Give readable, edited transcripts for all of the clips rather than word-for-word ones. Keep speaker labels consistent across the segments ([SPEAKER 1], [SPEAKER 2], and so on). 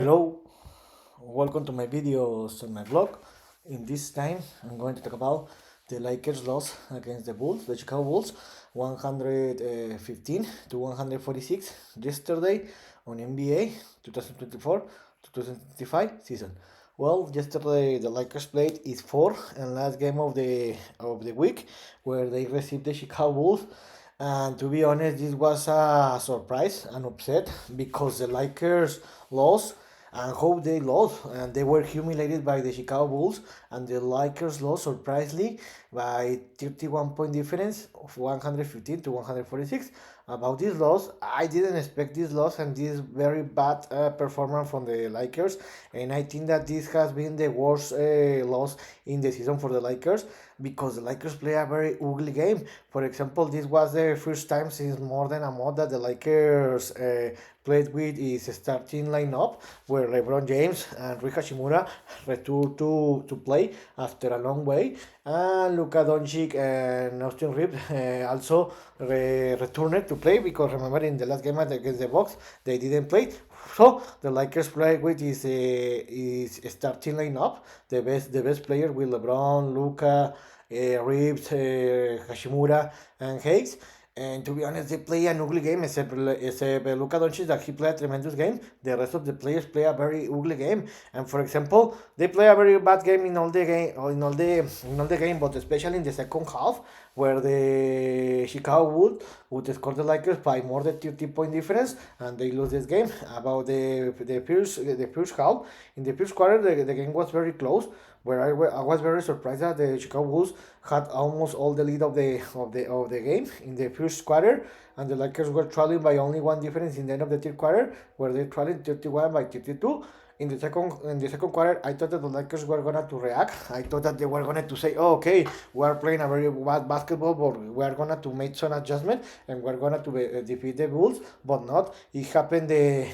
[SPEAKER 1] Hello, welcome to my videos on my blog. In this time, I'm going to talk about the Lakers loss against the Bulls, the Chicago Bulls, 115 to 146 yesterday on NBA 2024-2025 season. Well, yesterday the Lakers played its fourth and last game of the week, where they received the Chicago Bulls. And to be honest, this was a surprise and upset because the Lakers lost and how they lost, and they were humiliated by the Chicago Bulls, and the Lakers lost surprisingly by 31 point difference of 115 to 146. About this loss, I didn't expect this loss and this very bad performance from the Lakers, and I think that this has been the worst loss in the season for the Lakers because the Lakers play a very ugly game. For example, this was the first time since more than a month that the Lakers played with his starting lineup, where LeBron James and Rui Hachimura returned to play after a long way, and Luka Doncic and Austin Reeves also returned to play because remember in the last game against the Bucks they didn't play. So the Lakers play with his starting lineup, the best player with LeBron, Luka, Reeves, Hashimura, and Hayes. And to be honest, they play an ugly game, except Luka Doncic that he played a tremendous game. The rest of the players play a very ugly game. And for example, they play a very bad game in all the game, or in all the game, but especially in the second half, where the Chicago would score the Lakers by more than 30 point difference, and they lose this game. About the first half, in the first quarter, the game was very close, where I was very surprised that the Chicago Bulls had almost all the lead of the game in the first quarter, and the Lakers were trailing by only one difference in the end of the third quarter, where they trailing 31 by 32. In the second quarter, I thought that the Lakers were gonna to react. I thought that they were gonna to say, "Oh, okay, we are playing a very bad basketball, but we are gonna to make some adjustment and we're gonna to defeat the Bulls." But not. It happened the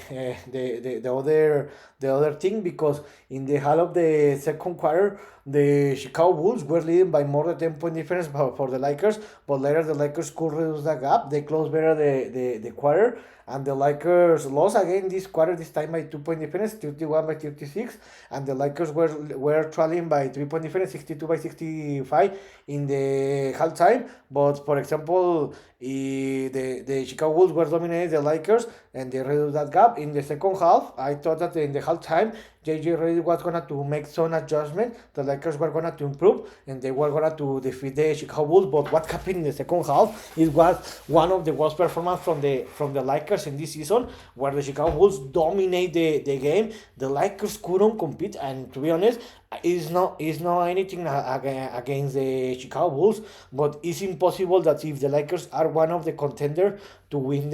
[SPEAKER 1] other thing because in the half of the second quarter, the Chicago Bulls were leading by more than 10 point difference for the Lakers, but later the Lakers could reduce the gap. They closed better the quarter, and the Lakers lost again this quarter, this time by 2 point difference, 31 by 36, and the Lakers were trailing by 3 point difference, 62 by 65 in the halftime. But for example, the Chicago Bulls were dominating the Lakers and they reduced that gap. In the second half, I thought that in the halftime, JJ Redick was gonna to make some adjustment. The Lakers were gonna to improve and they were gonna to defeat the Chicago Bulls. But what happened in the second half? It was one of the worst performances from the Lakers in this season, where the Chicago Bulls dominate the game. The Lakers couldn't compete, and to be honest, it's not anything against the Chicago Bulls, but it's impossible that if the Lakers are one of the contenders to win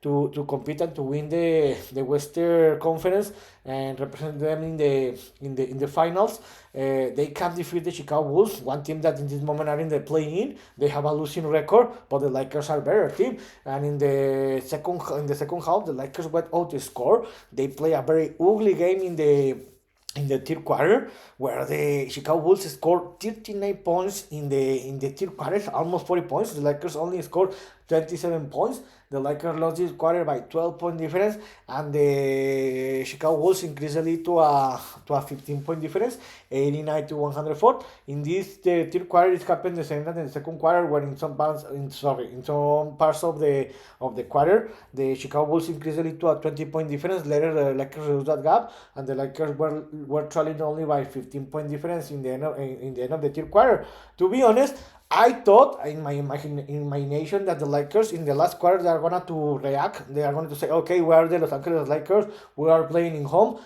[SPEAKER 1] to compete and to win the Western Conference and represent them in the finals, they can defeat the Chicago Bulls, one team that in this moment are in the play-in. They have a losing record, but the Lakers are better team. And in the second half, the Lakers went out to score. They play a very ugly game in the third quarter, where the Chicago Bulls scored 39 points in the third quarter, almost 40 points. The Lakers only scored 27 points. The Lakers lost this quarter by 12 point difference, and the Chicago Bulls increased the lead to a 15 point difference, 89 to 104. In this the third quarter, it happened the same as in the second quarter, where in some parts of the quarter, the Chicago Bulls increased the lead to a 20 point difference. Later, the Lakers reduced that gap, and the Lakers were trailing only by 15 point difference in the end of the third quarter. To be honest, I thought in my imagination that the Lakers in the last quarter they are gonna to react. They are going to say, "Okay, we are the Los Angeles Lakers. We are playing in home.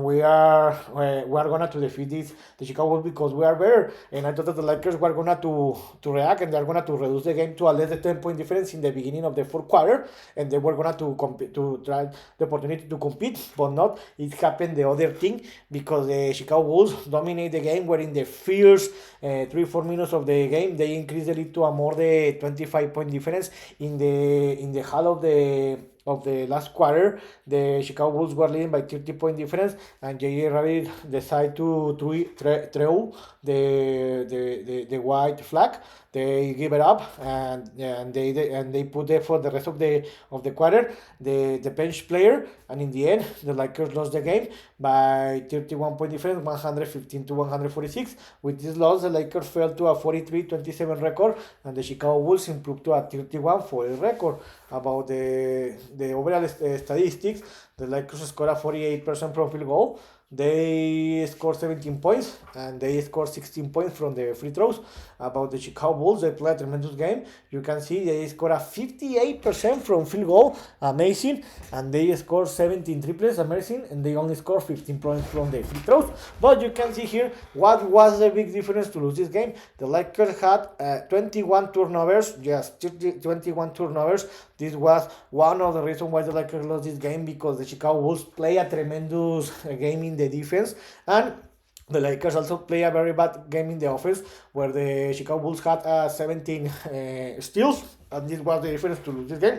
[SPEAKER 1] We are gonna to defeat the Chicago Bulls because we are better." And I thought that the Lakers were gonna to react and they are gonna to reduce the game to a less than 10 point difference in the beginning of the fourth quarter, and they were gonna to compete to try the opportunity to compete, but not. It happened the other thing because the Chicago Bulls dominate the game. Where in the first 3 4 minutes of the game they increased the lead to a more than 25 point difference in the half of the last quarter, the Chicago Bulls were leading by 30-point difference, and J.J. Redick decided to throw the white flag. They give it up, and they put there for the rest of the quarter the bench player, and in the end the Lakers lost the game by 31-point difference, 115 to 146. With this loss, the Lakers fell to a 43-27 record, and the Chicago Bulls improved to a 31-40 record. About the overall statistics, the Lakers scored a 48% from field goal. They scored 17 points, and they scored 16 points from the free throws. About the Chicago Bulls, they played a tremendous game. You can see they scored a 58% from field goal, amazing, and they scored 17 triples, amazing, and they only scored 15 points from the free throws. But you can see here what was the big difference to lose this game. The Lakers had 21 turnovers, yes, 21 turnovers. This was one of the reasons why the Lakers lost this game, because the Chicago Bulls play a tremendous game in the defense, and the Lakers also play a very bad game in the offense, where the Chicago Bulls had 17 steals, and this was the difference to lose this game.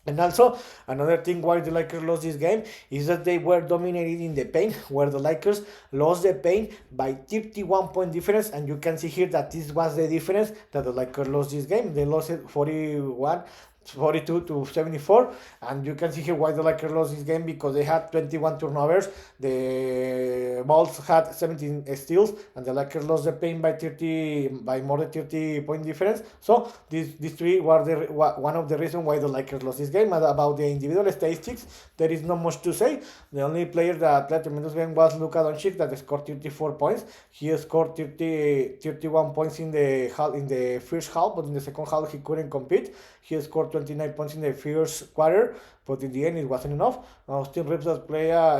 [SPEAKER 1] And also, another thing why the Lakers lost this game is that they were dominated in the paint, where the Lakers lost the paint by 31-point difference. And you can see here that this was the difference that the Lakers lost this game. They lost it 42 to 74, and you can see here why the Lakers lost this game, because they had 21 turnovers, the Bulls had 17 steals, and the Lakers lost the paint by more than 30-point difference. So these three were one of the reasons why the Lakers lost this game. And about the individual statistics, there is not much to say. The only player that played a tremendous game was Luka Doncic, that scored 34 points. He scored 31 points in the first half, but in the second half he couldn't compete. He scored 29 points in the first quarter, but in the end it wasn't enough. Austin Reeves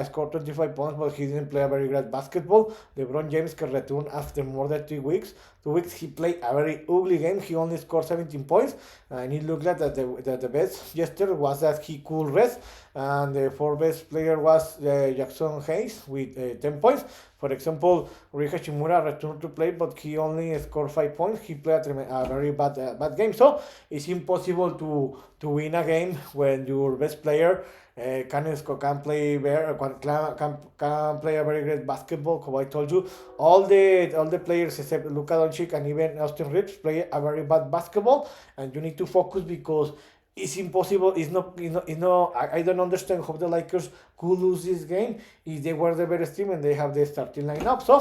[SPEAKER 1] scored 25 points, but he didn't play a very great basketball. LeBron James can return after more than 2 weeks. 2 weeks he played a very ugly game. He only scored 17 points, and it looked like that the best yesterday was that he could rest. And the fourth best player was Jackson Hayes with 10 points. For example, Rui Hachimura returned to play, but he only scored 5 points. He played a very bad game. So it's impossible to win a game when your best player can play can play a very great basketball. Como I told you, all the players except Luka Doncic and even Austin Reeves play a very bad basketball, and you need to focus, because it's impossible. I don't understand how the Lakers could lose this game if they were the best team and they have the starting lineup. So,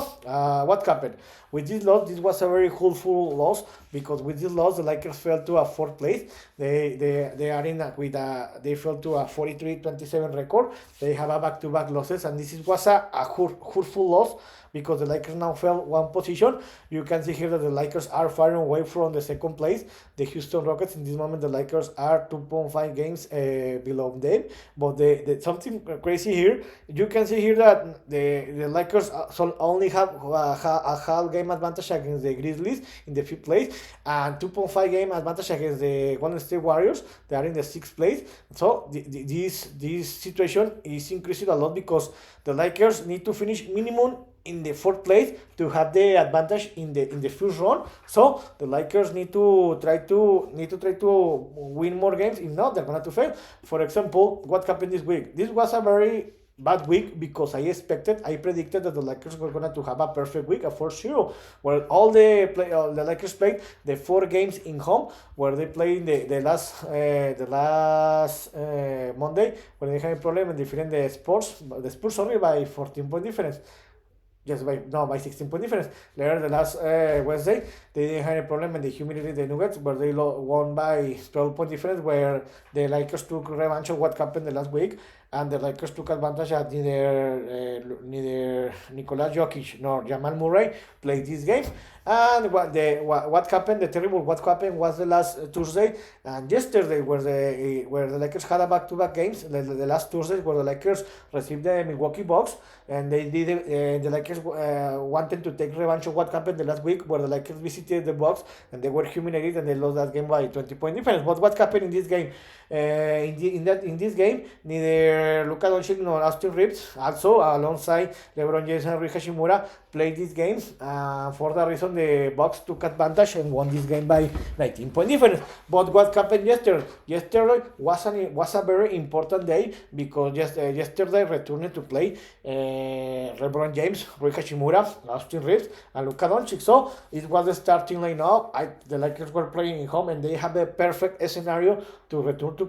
[SPEAKER 1] what happened? With this loss, this was a very hopeful loss, because with this loss, the Lakers fell to a fourth place. They are they fell to a 43-27 record. They have a back-to-back losses, and this was a hurtful loss, because the Lakers now fell one position. You can see here that the Lakers are far away from the second place. The Houston Rockets, in this moment, the Lakers are 2.5 games below them. But something crazy here, you can see here that the Lakers only have a half game advantage against the Grizzlies in the 5th place, and 2.5 game advantage against the Golden State Warriors. They are in the 6th place. So this situation is increasing a lot, because the Lakers need to finish minimum in the 4th place to have the advantage in the first round. So the Lakers need to try to win more games. If not, they're going to fail. For example, what happened this week? This was a very bad week, because I predicted that the Lakers were going to have a perfect week, a 4-0, where all the Lakers played the 4 games in home, where they played the last Monday, when they had a problem and defeated the Spurs only by 14-point difference. Just by 16-point difference. Later, the last Wednesday, they didn't have a problem, and they humiliated the Nuggets, where they won by 12-point difference, where the Lakers took revenge of what happened the last week, and the Lakers took advantage that neither Nikola Jokic nor Jamal Murray played this game. And what happened? The terrible what happened was the last Tuesday and yesterday, where the Lakers had a back-to-back games. The last Tuesday, where the Lakers received the Milwaukee Bucks, and the Lakers wanted to take revenge of what happened the last week, where the Lakers visited the Bucks and they were humiliated, and they lost that game by 20-point difference. But what happened in this game? In this game, neither neither Luka Doncic nor Austin Reeves, also alongside LeBron James and Rui Hashimura, played this game. For that reason, the Bucks took advantage and won this game by 19-point difference. But what happened yesterday? Yesterday was a very important day because yesterday returned to play LeBron James, Rui Hashimura, Austin Reeves, and Luka Doncic. So it was the starting lineup. The Lakers were playing in home, and they have a perfect scenario to return to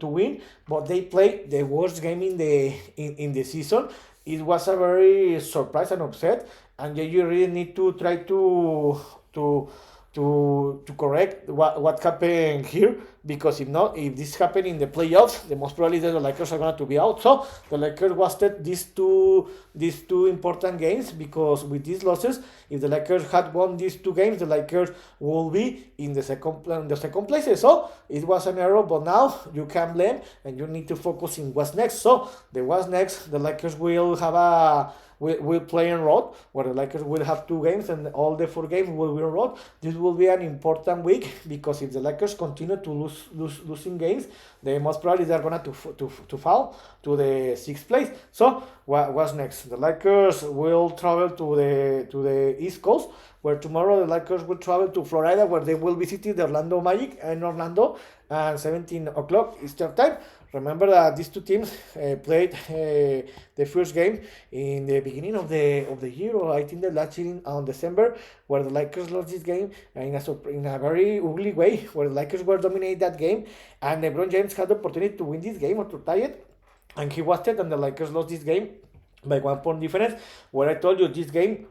[SPEAKER 1] win. But they played the worst game in the season. It was a very surprise and upset, and you really need to try to correct what happened here, because if this happened in the playoffs, the most probably the Lakers are going to be out. So the Lakers wasted these two important games, because with these losses, if the Lakers had won these two games, the Lakers will be in the second place. So it was an error, but now you can blame and you need to focus in what's next. So what's next, the Lakers will have will play on road, where the Lakers will have 2 games, and all the 4 games will be on road. This will be an important week, because if the Lakers continue to losing games, they most probably they're gonna to fall to the 6th place. So what's next? The Lakers will travel to the East Coast, where tomorrow the Lakers will travel to Florida, where they will visit the Orlando Magic in Orlando at 17 o'clock Eastern time. Remember that these two teams played the first game in the beginning of the year, or I think the last year on December, where the Lakers lost this game in a very ugly way, where the Lakers were dominating that game, and LeBron James had the opportunity to win this game or to tie it, and he was it, and the Lakers lost this game by 1 point difference. Where I told you this game,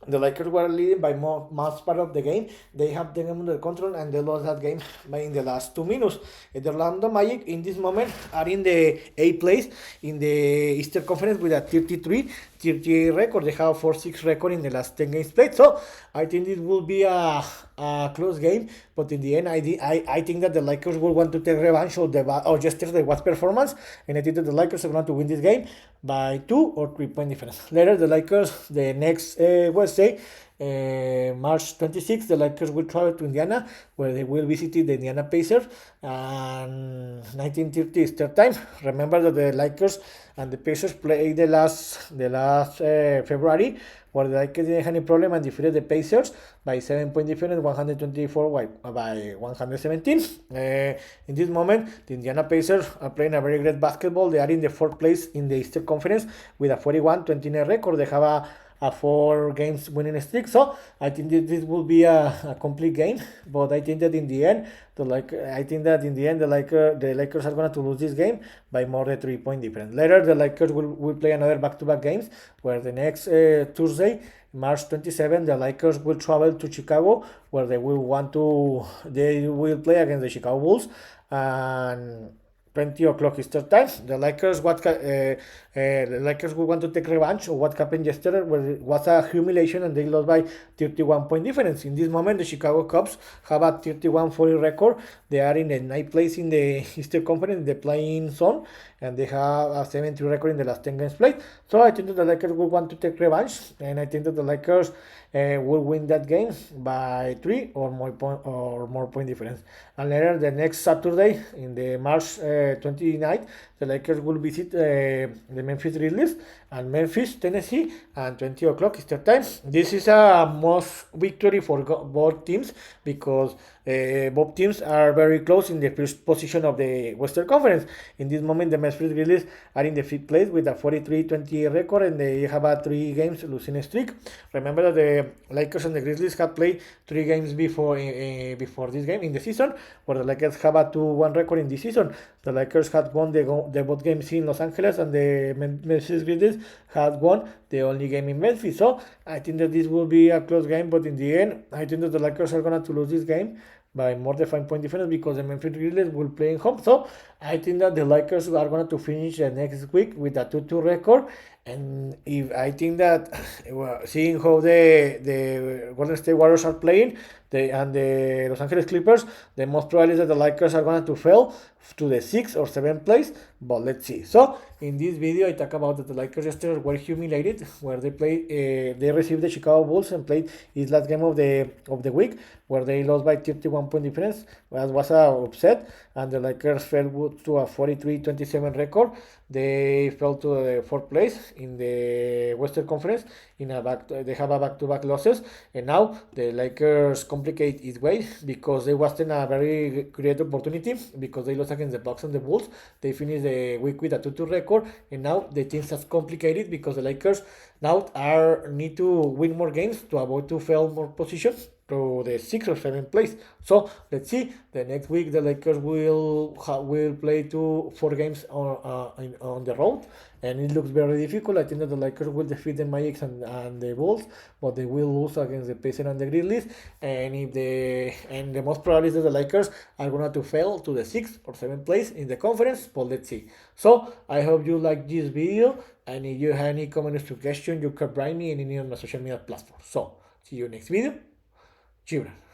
[SPEAKER 1] the Lakers were leading by most part of the game. They have the game under control, and they lost that game in the last 2 minutes. The Orlando Magic in this moment are in the 8th place in the Eastern Conference with a 33 record. They have 4-6 record in the last 10 games played. So I think this will be a close game, but in the end, I think that the Lakers will want to take revenge of yesterday was performance, and I think that the Lakers are going to win this game by 2 or 3 point difference. Later, the Lakers, the next Wednesday, March 26th, the Lakers will travel to Indiana, where they will visit the Indiana Pacers, and 19:30 Eastern time. Remember that the Lakers and the Pacers played the last February, where the Lakers didn't have any problem and defeated the Pacers by 7 point difference, 124 by 117. In this moment, the Indiana Pacers are playing a very great basketball. They are in the 4th place in the Eastern Conference with a 41-29 record. They have a 4 games winning streak. So I think that this will be a complete game, but I think that in the end, the Lakers are going to lose this game by more than 3 point difference. Later, the Lakers will play another back-to-back games, where the next Tuesday, March 27, the Lakers will travel to Chicago, where they will play against the Chicago Bulls, and 20 o'clock Eastern time. The Lakers will want to take revenge of what happened yesterday, where it was a humiliation and they lost by 31 point difference. In this moment, the Chicago Cubs have a 31-40 record. They are in the 9th place in the Eastern Conference, in the playing zone, and they have a 7-3 record in the last 10 games played. So I think that the Lakers will want to take revenge, and I think that the Lakers will win that game by 3 or more point difference. And later, the next Saturday, in the March 29th, the Lakers will visit the Memphis Grizzlies and Memphis, Tennessee, and 20 o'clock Eastern time. This is a must victory for both teams, because both teams are very close in the first position of the Western Conference. In this moment, the Memphis Grizzlies are in the 5th place with a 43-28 record, and they have a 3 games losing streak. Remember that the Lakers and the Grizzlies have played 3 games before this game in the season, where the Lakers have a 2-1 record in this season. The Lakers had won the both games in Los Angeles, and the Memphis Grizzlies had won the only game in Memphis. So I think that this will be a close game, but in the end, I think that the Lakers are going to lose this game by more than 5 point difference, because the Memphis Grizzlies will play in home. So I think that the Lakers are going to finish the next week with a 2-2 record. And if I think that seeing how the Golden State Warriors are playing, and the Los Angeles Clippers, the most probably is that the Lakers are going to fail to the 6th or 7th place, but let's see. So in this video, I talk about that the Lakers yesterday were humiliated, where they received the Chicago Bulls and played his last game of the week, where they lost by 31 point difference. That was a upset, and the Lakers fell took to a 43-27 record. They fell to the fourth place in the Western Conference. They have a back-to-back losses, and now the Lakers complicate its way because they wasted a very great opportunity because they lost against the Bucks and the Bulls. They finished the week with a 2-2 record, and now the things has complicated because the Lakers now are need to win more games to avoid to fail more positions to the sixth or seventh place. So let's see. The next week the Lakers will play 4 games on the road, and it looks very difficult. I think that the Lakers will defeat the Magic and the Bulls, but they will lose against the Pacers and the Grizzlies. And the most probably is that the Lakers are going to fail to the sixth or seventh place in the conference. But let's see. So I hope you like this video, and if you have any comments or suggestions, you can write me and any on my social media platform. So see you next video. Chibra.